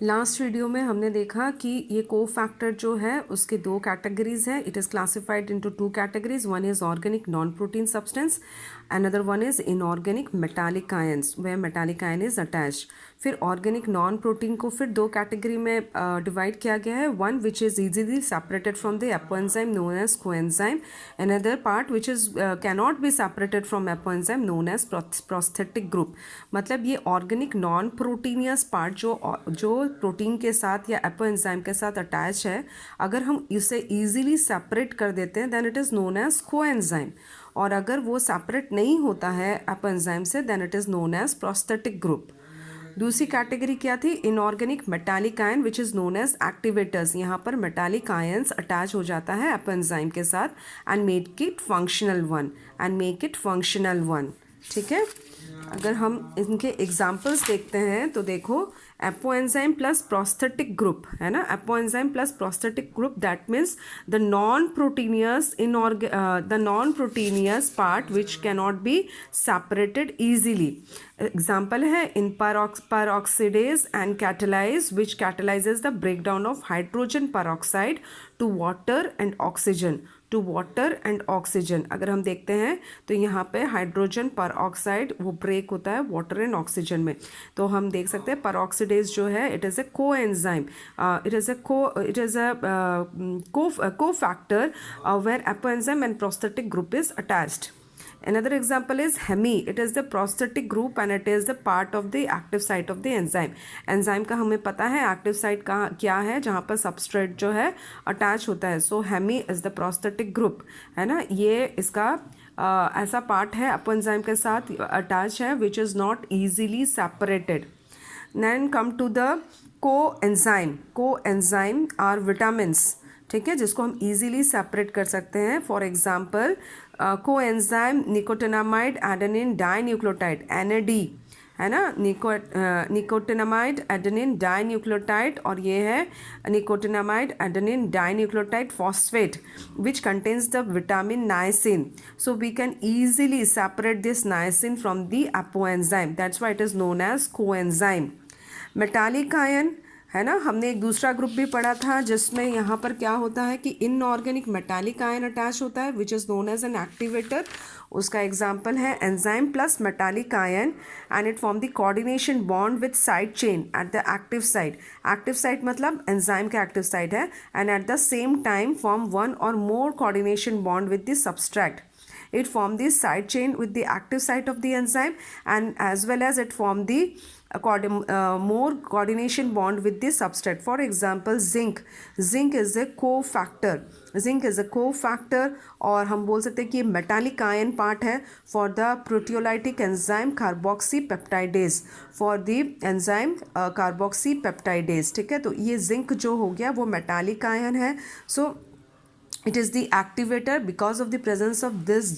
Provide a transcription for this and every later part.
Last video में हमने देखा कि ये कोफैक्टर जो है उसके दो कैटेगरीज है. It is classified into two categories. One is organic non protein substance, another one is inorganic metallic ions where metallic ion is attached. फिर ऑर्गेनिक नॉन प्रोटीन को फिर दो कैटेगरी में डिवाइड किया गया है. One which is easily separated from the apoenzyme known as coenzyme. Another part which is cannot be separated from apoenzyme known as prosthetic group. मतलब ये ऑर्गेनिक नॉन प्रोटीनियस पार्ट जो प्रोटीन के साथ या एपोएंजाइम के साथ अटैच है, अगर हम इसे इजीली सेपरेट कर देते हैं then it is known as coenzyme. और अगर वो सेपरेट नहीं होता है एपोएंजाइम से then it is known as prosthetic group. दूसरी कैटेगरी क्या थी? Inorganic metallic ion which is known as activators. यहाँ पर मेटालिक आयंस अटैच हो जाता है एपोएंजाइम के साथ and make it functional one. ठीक है. अगर हम इनके एग्जाम्पल्स देखते हैं तो देखो, एपोएंजाइम प्लस प्रोस्थेटिक ग्रुप है ना. Apoenzyme plus prosthetic group that means the non proteinaceous part which cannot be separated easily. Example है इन peroxidase and catalase which catalyzes the breakdown of hydrogen peroxide to water and oxygen. अगर हम देखते हैं तो यहाँ पे हाइड्रोजन परऑक्साइड वो break होता है वाटर एंड ऑक्सीजन में. तो हम देख सकते हैं peroxidase जो है it is a coenzyme. It is a cofactor where apoenzyme and prosthetic group is attached. Another example is Hemi. It is the prosthetic group and it is the part of the active site of the enzyme. Enzyme का हमें पता है active site का क्या है, जहाँ पर substrate जो है attach होता है. So Hemi is the prosthetic group है ना. ये इसका ऐसा part है एपोएंजाइम के साथ attach है which is not easily separated. Then come to the coenzyme. Coenzyme are vitamins. ठीक है, जिसको हम इजीली सेपरेट कर सकते हैं. For example coenzyme nicotinamide adenine dinucleotide NAD है ना. निकोटिनामाइड एडेनिन डाइन्यूक्लियोटाइड और ये है nicotinamide adenine dinucleotide phosphate which contains the vitamin niacin. So we can easily separate this niacin from the apoenzyme. That's why it is known as coenzyme. Metallic ion है ना. हमने एक दूसरा group भी पढ़ा था जिसमें यहाँ पर क्या होता है कि इनऑर्गेनिक मेटालिक आयन अटैच होता है which is known as an activator. उसका एग्जाम्पल है enzyme plus metallic ion and it form the coordination bond with side chain at the active site. Active site मतलब एंजाइम का active site है and at the same time form one और more coordination bond with the substrate. It form the side chain with the active site of the enzyme and as well as it form the more coordination bond with the substrate. For example, zinc is a cofactor. और हम बोल सकते हैं कि metallic ion part है for the proteolytic enzyme carboxypeptidase. For the enzyme carboxypeptidase. ठीक है, तो ये जिंक जो हो गया वो मेटालिक आयन है. सो it is the activator. Because of the presence of this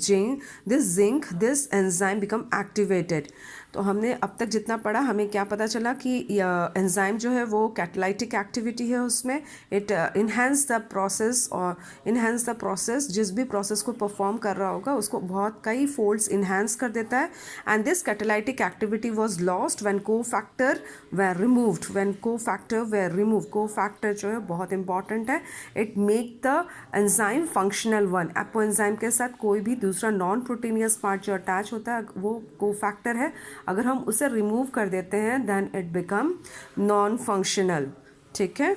zinc this enzyme become activated. तो हमने अब तक जितना पढ़ा हमें क्या पता चला कि एंजाइम जो है वो कैटालाइटिक एक्टिविटी है उसमें. इट इन्हेंस द प्रोसेस जिस भी प्रोसेस को परफॉर्म कर रहा होगा उसको बहुत कई फोल्ड्स इन्हेंस कर देता है. And this catalytic activity was lost when cofactor were removed. Cofactor जो है बहुत इंपॉर्टेंट है. It make the enzyme functional one. Apoenzyme के साथ कोई भी दूसरा नॉन प्रोटीनियस पार्ट जो अटैच होता है वो कोफैक्टर है. अगर हम उसे रिमूव कर देते हैं then it become non functional. ठीक है.